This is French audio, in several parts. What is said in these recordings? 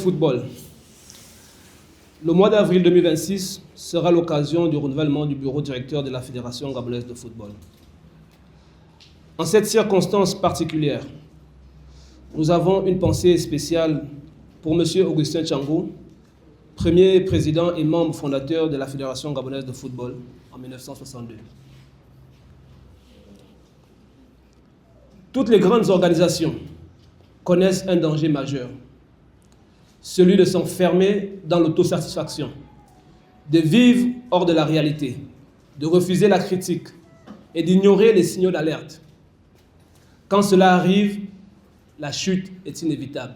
football. Le mois d'avril 2026 sera l'occasion du renouvellement du bureau directeur de la Fédération gabonaise de football. En cette circonstance particulière, nous avons une pensée spéciale pour M. Augustin Tchango, premier président et membre fondateur de la Fédération gabonaise de football en 1962. Toutes les grandes organisations connaissent un danger majeur, celui de s'enfermer dans l'autosatisfaction, de vivre hors de la réalité, de refuser la critique et d'ignorer les signaux d'alerte. Quand cela arrive, la chute est inévitable.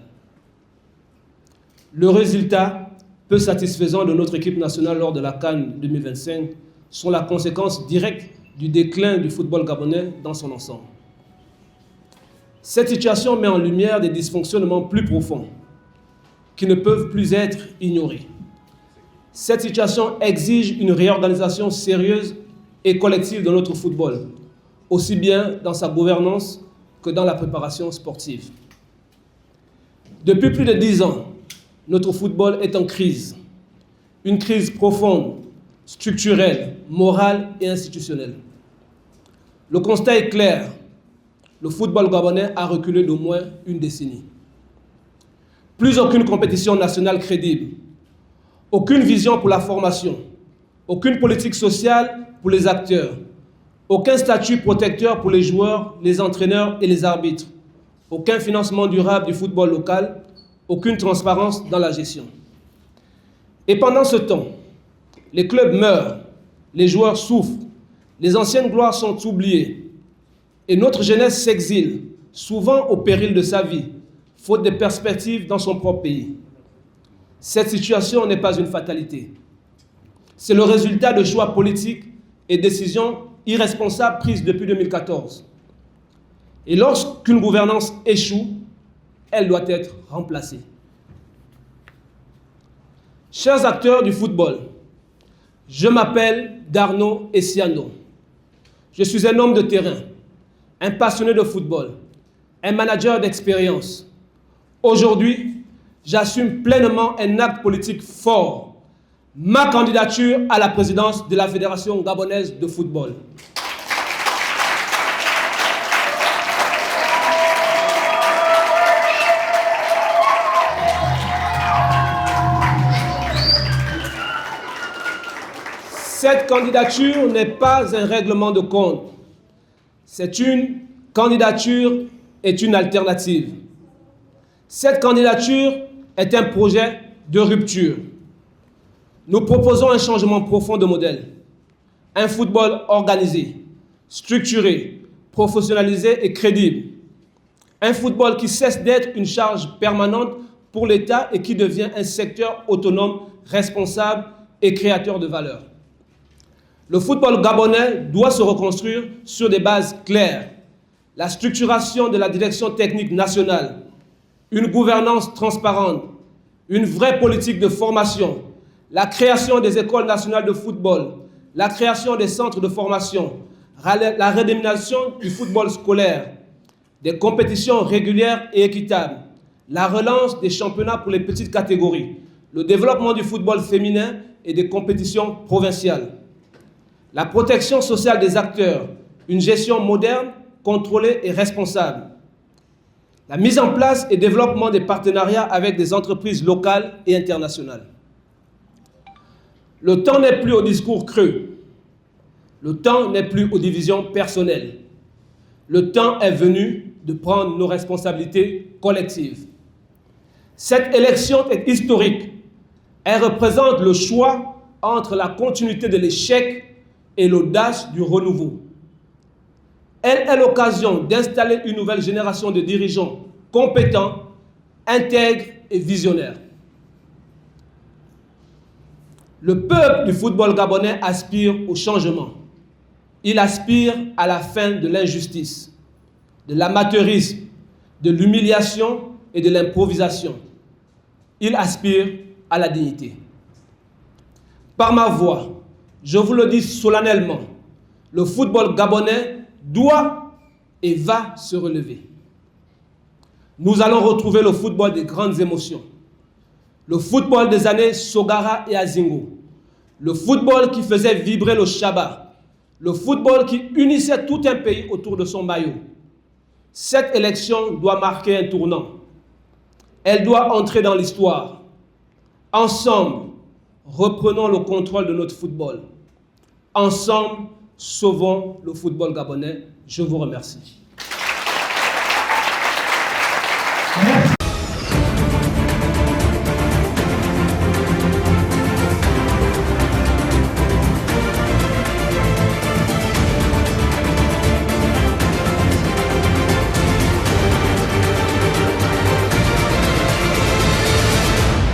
Le résultat peu satisfaisant de notre équipe nationale lors de la CAN 2025 sont la conséquence directe du déclin du football gabonais dans son ensemble. Cette situation met en lumière des dysfonctionnements plus profonds qui ne peuvent plus être ignorés. Cette situation exige une réorganisation sérieuse et collective de notre football, aussi bien dans sa gouvernance que dans la préparation sportive. Depuis plus de 10 ans, notre football est en crise. Une crise profonde, structurelle, morale et institutionnelle. Le constat est clair. Le football gabonais a reculé d'au moins une décennie. Plus aucune compétition nationale crédible, aucune vision pour la formation, aucune politique sociale pour les acteurs, aucun statut protecteur pour les joueurs, les entraîneurs et les arbitres, aucun financement durable du football local, aucune transparence dans la gestion. Et pendant ce temps, les clubs meurent, les joueurs souffrent, les anciennes gloires sont oubliées, et notre jeunesse s'exile, souvent au péril de sa vie, faute de perspectives dans son propre pays. Cette situation n'est pas une fatalité. C'est le résultat de choix politiques et décisions irresponsables prises depuis 2014. Et lorsqu'une gouvernance échoue, elle doit être remplacée. Chers acteurs du football, je m'appelle Darno Essiano. Je suis un homme de terrain, un passionné de football, un manager d'expérience. Aujourd'hui, j'assume pleinement un acte politique fort, ma candidature à la présidence de la Fédération gabonaise de football. Cette candidature n'est pas un règlement de compte. C'est une candidature est une alternative. Cette candidature est un projet de rupture. Nous proposons un changement profond de modèle. Un football organisé, structuré, professionnalisé et crédible. Un football qui cesse d'être une charge permanente pour l'État et qui devient un secteur autonome, responsable et créateur de valeur. Le football gabonais doit se reconstruire sur des bases claires. La structuration de la direction technique nationale, une gouvernance transparente, une vraie politique de formation, la création des écoles nationales de football, la création des centres de formation, la redénomination du football scolaire, des compétitions régulières et équitables, la relance des championnats pour les petites catégories, le développement du football féminin et des compétitions provinciales. La protection sociale des acteurs, une gestion moderne, contrôlée et responsable. La mise en place et développement des partenariats avec des entreprises locales et internationales. Le temps n'est plus au discours creux. Le temps n'est plus aux divisions personnelles. Le temps est venu de prendre nos responsabilités collectives. Cette élection est historique. Elle représente le choix entre la continuité de l'échec et l'audace du renouveau. Elle est l'occasion d'installer une nouvelle génération de dirigeants compétents, intègres et visionnaires. Le peuple du football gabonais aspire au changement. Il aspire à la fin de l'injustice, de l'amateurisme, de l'humiliation et de l'improvisation. Il aspire à la dignité. Par ma voix, je vous le dis solennellement, le football gabonais doit et va se relever. Nous allons retrouver le football des grandes émotions, Le football des années Sogara et Azingo. Le football qui faisait vibrer le Shaba. Le football qui unissait tout un pays autour de son maillot. Cette élection doit marquer un tournant. Elle doit entrer dans l'histoire. Ensemble, reprenons le contrôle de notre football. Ensemble, sauvons le football gabonais. Je vous remercie.